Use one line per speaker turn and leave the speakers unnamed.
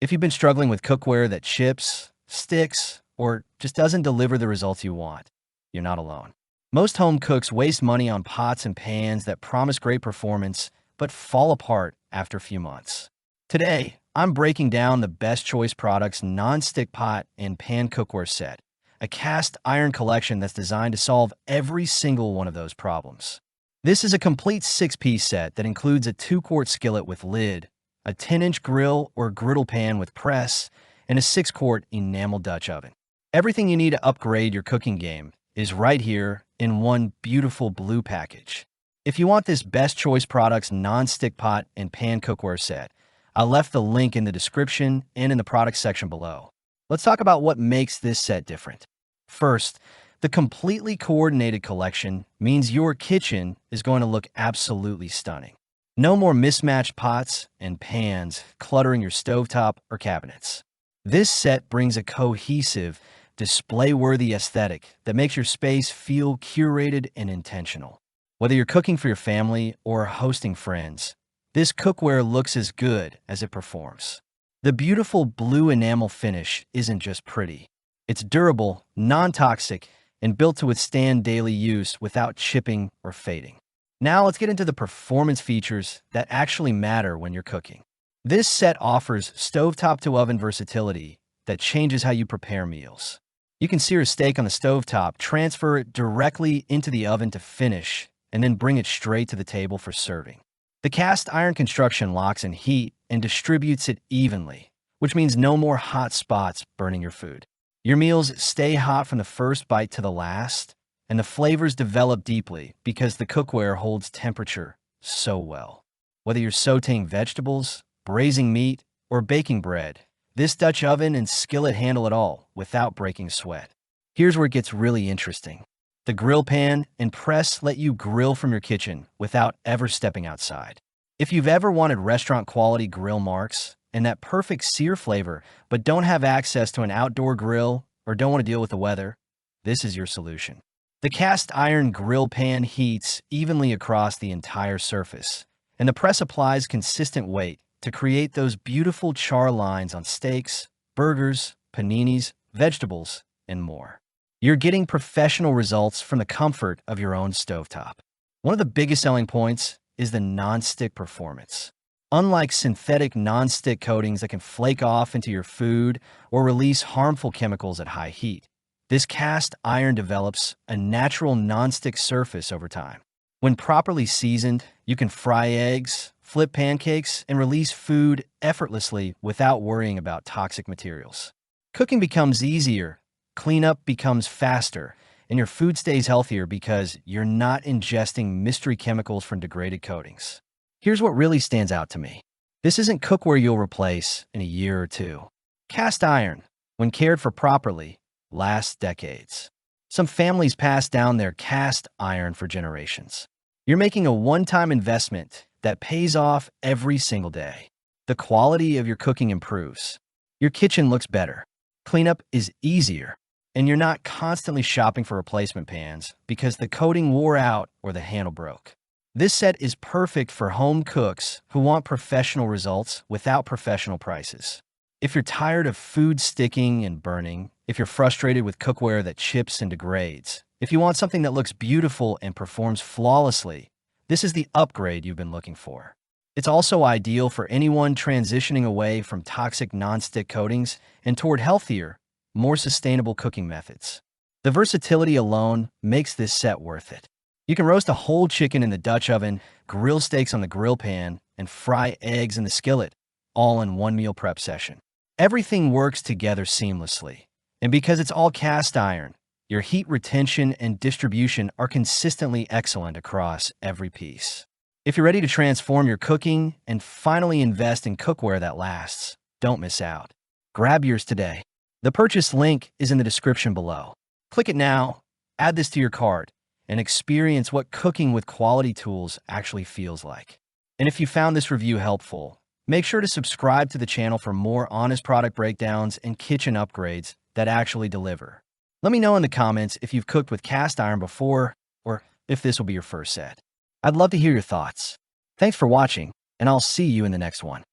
If you've been struggling with cookware that chips, sticks, or just doesn't deliver the results you want, you're not alone. Most home cooks waste money on pots and pans that promise great performance but fall apart after a few months. Today, I'm breaking down the Best Choice Products non-stick pot and pan cookware set, a cast iron collection that's designed to solve every single one of those problems. This is a complete six-piece set that includes a 2-quart skillet with lid, a 10-inch grill or griddle pan with press, and a 6-quart enameled Dutch oven. Everything you need to upgrade your cooking game is right here in one beautiful blue package. If you want this Best Choice Products non-stick pot and pan cookware set, I left the link in the description and in the product section below. Let's talk about what makes this set different. First, the completely coordinated collection means your kitchen is going to look absolutely stunning. No more mismatched pots and pans cluttering your stovetop or cabinets. This set brings a cohesive, display-worthy aesthetic that makes your space feel curated and intentional. Whether you're cooking for your family or hosting friends, this cookware looks as good as it performs. The beautiful blue enamel finish isn't just pretty. It's durable, non-toxic, and built to withstand daily use without chipping or fading. Now let's get into the performance features that actually matter when you're cooking. This set offers stovetop-to-oven versatility that changes how you prepare meals. You can sear a steak on the stovetop, transfer it directly into the oven to finish, and then bring it straight to the table for serving. The cast iron construction locks in heat and distributes it evenly, which means no more hot spots burning your food. Your meals stay hot from the first bite to the last, and the flavors develop deeply because the cookware holds temperature so well. Whether you're sautéing vegetables, braising meat, or baking bread, this Dutch oven and skillet handle it all without breaking sweat. Here's where it gets really interesting. The grill pan and press let you grill from your kitchen without ever stepping outside. If you've ever wanted restaurant-quality grill marks and that perfect sear flavor but don't have access to an outdoor grill or don't want to deal with the weather, this is your solution. The cast iron grill pan heats evenly across the entire surface, and the press applies consistent weight to create those beautiful char lines on steaks, burgers, paninis, vegetables, and more. You're getting professional results from the comfort of your own stovetop. One of the biggest selling points is the non-stick performance. Unlike synthetic non-stick coatings that can flake off into your food or release harmful chemicals at high heat, this cast iron develops a natural non-stick surface over time. When properly seasoned, you can fry eggs, flip pancakes, and release food effortlessly without worrying about toxic materials. Cooking becomes easier, cleanup becomes faster, and your food stays healthier because you're not ingesting mystery chemicals from degraded coatings. Here's what really stands out to me. This isn't cookware you'll replace in a year or two. Cast iron, when cared for properly, lasts decades. Some families pass down their cast iron for generations. You're making a one-time investment that pays off every single day. The quality of your cooking improves. Your kitchen looks better. Cleanup is easier. And you're not constantly shopping for replacement pans because the coating wore out or the handle broke. This set is perfect for home cooks who want professional results without professional prices. If you're tired of food sticking and burning, if you're frustrated with cookware that chips and degrades, if you want something that looks beautiful and performs flawlessly, this is the upgrade you've been looking for. It's also ideal for anyone transitioning away from toxic non-stick coatings and toward healthier, more sustainable cooking methods. The versatility alone makes this set worth it. You can roast a whole chicken in the Dutch oven, grill steaks on the grill pan, and fry eggs in the skillet, all in one meal prep session. Everything works together seamlessly. And because it's all cast iron, your heat retention and distribution are consistently excellent across every piece. If you're ready to transform your cooking and finally invest in cookware that lasts, don't miss out. Grab yours today. The purchase link is in the description below. Click it now, add this to your cart, and experience what cooking with quality tools actually feels like. And if you found this review helpful, make sure to subscribe to the channel for more honest product breakdowns and kitchen upgrades that actually deliver. Let me know in the comments if you've cooked with cast iron before or if this will be your first set. I'd love to hear your thoughts. Thanks for watching, and I'll see you in the next one.